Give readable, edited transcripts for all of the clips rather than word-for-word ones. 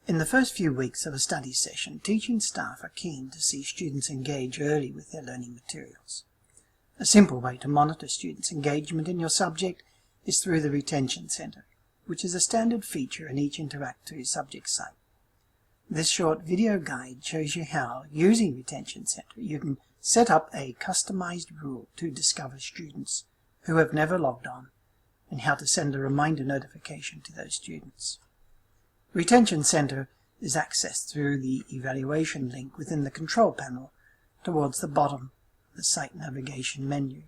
In the first few weeks of a study session, teaching staff are keen to see students engage early with their learning materials. A simple way to monitor students' engagement in your subject is through the Retention Centre, which is a standard feature in each Interact2 subject site. This short video guide shows you how, using Retention Centre, you can set up a customized rule to discover students who have never logged on and how to send a reminder notification to those students. Retention Centre is accessed through the evaluation link within the control panel towards the bottom of the site navigation menu.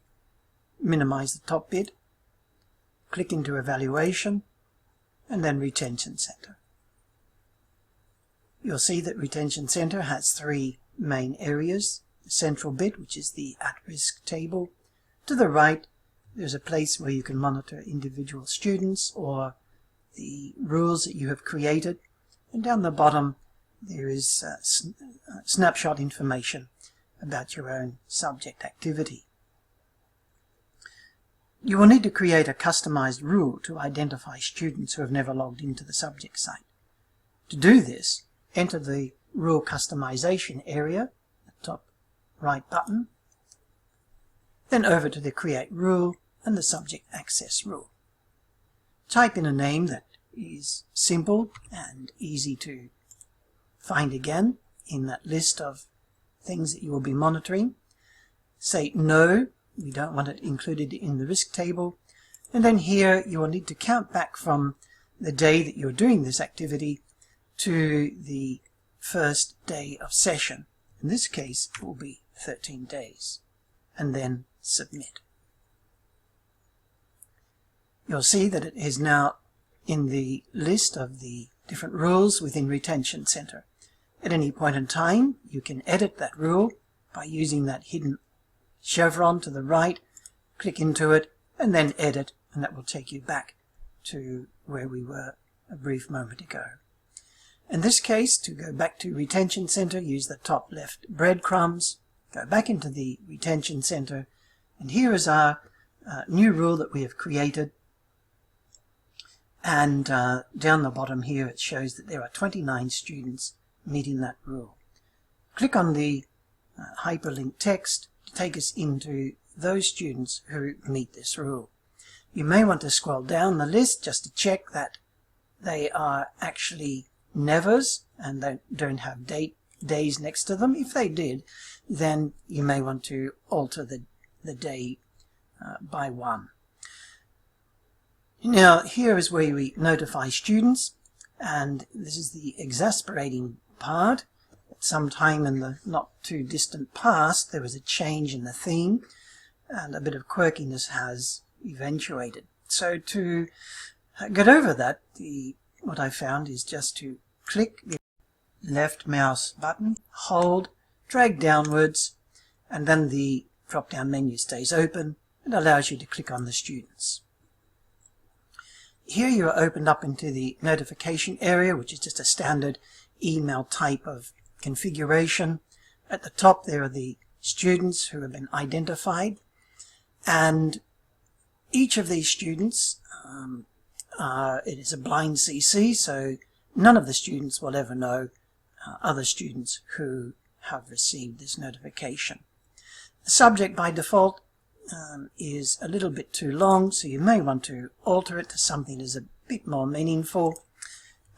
Minimize the top bit, click into Evaluation, and then Retention Centre. You'll see that Retention Centre has three main areas. The central bit, which is the at-risk table. To the right, there's a place where you can monitor individual students or the rules that you have created, and down the bottom there is snapshot information about your own subject activity. You will need to create a customized rule to identify students who have never logged into the subject site. To do this, enter the Rule Customization area, the top right button, then over to the Create Rule and the Subject Access Rule. Type in a name that is simple and easy to find again in that list of things that you will be monitoring. Say no, we don't want it included in the risk table. And then here you will need to count back from the day that you're doing this activity to the first day of session. In this case, it will be 13 days. And then submit. You'll see that it is now in the list of the different rules within Retention Centre. At any point in time, you can edit that rule by using that hidden chevron to the right, click into it, and then edit, and that will take you back to where we were a brief moment ago. In this case, to go back to Retention Centre, use the top left breadcrumbs, go back into the Retention Centre, and here is our new rule that we have created. And down the bottom here it shows that there are 29 students meeting that rule. Click on the hyperlink text to take us into those students who meet this rule. You may want to scroll down the list just to check that they are actually nevers and they don't have days next to them. If they did, then you may want to alter the day by one. Now, here is where we notify students, and this is the exasperating part. At some time in the not too distant past, there was a change in the theme, and a bit of quirkiness has eventuated. So to get over that, what I found is just to click the left mouse button, hold, drag downwards, and then the drop-down menu stays open and allows you to click on the students. Here you are opened up into the notification area, which is just a standard email type of configuration. At the top there are the students who have been identified, and each of these students, it is a blind CC, so none of the students will ever know other students who have received this notification. The subject by default is a little bit too long, so you may want to alter it to something that is a bit more meaningful,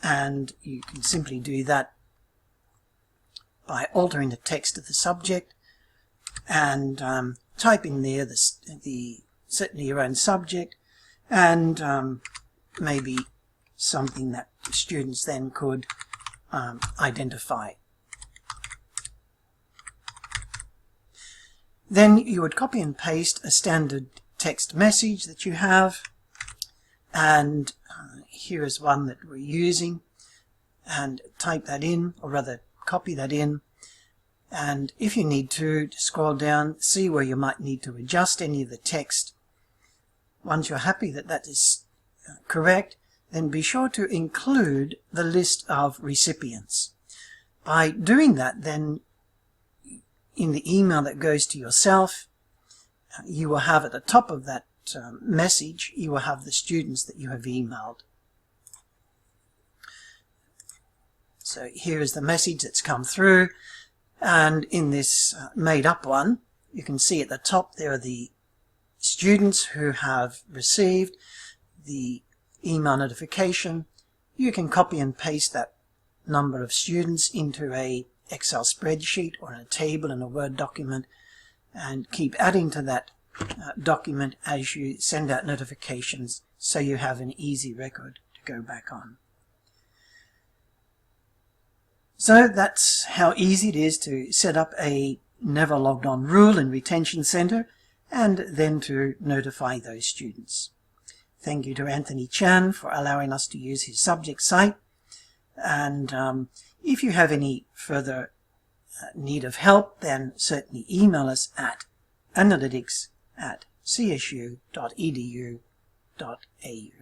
and you can simply do that by altering the text of the subject and type in there certainly your own subject and maybe something that students then could identify. Then you would copy and paste a standard text message that you have, and here is one that we're using, and type that in, or rather copy that in, and if you need to scroll down, see where you might need to adjust any of the text. Once you're happy that that is correct, then be sure to include the list of recipients. By doing that, then in the email that goes to yourself, you will have at the top of that message, you will have the students that you have emailed. So here is the message that's come through, and in this made up one, you can see at the top there are the students who have received the email notification. You can copy and paste that number of students into a Excel spreadsheet or in a table in a Word document and keep adding to that document as you send out notifications, so you have an easy record to go back on. So that's how easy it is to set up a never logged on rule in RetentionCentre and then to notify those students. Thank you to Anthony Chan for allowing us to use his subject site, and if you have any further need of help, then certainly email us at analytics@csu.edu.au.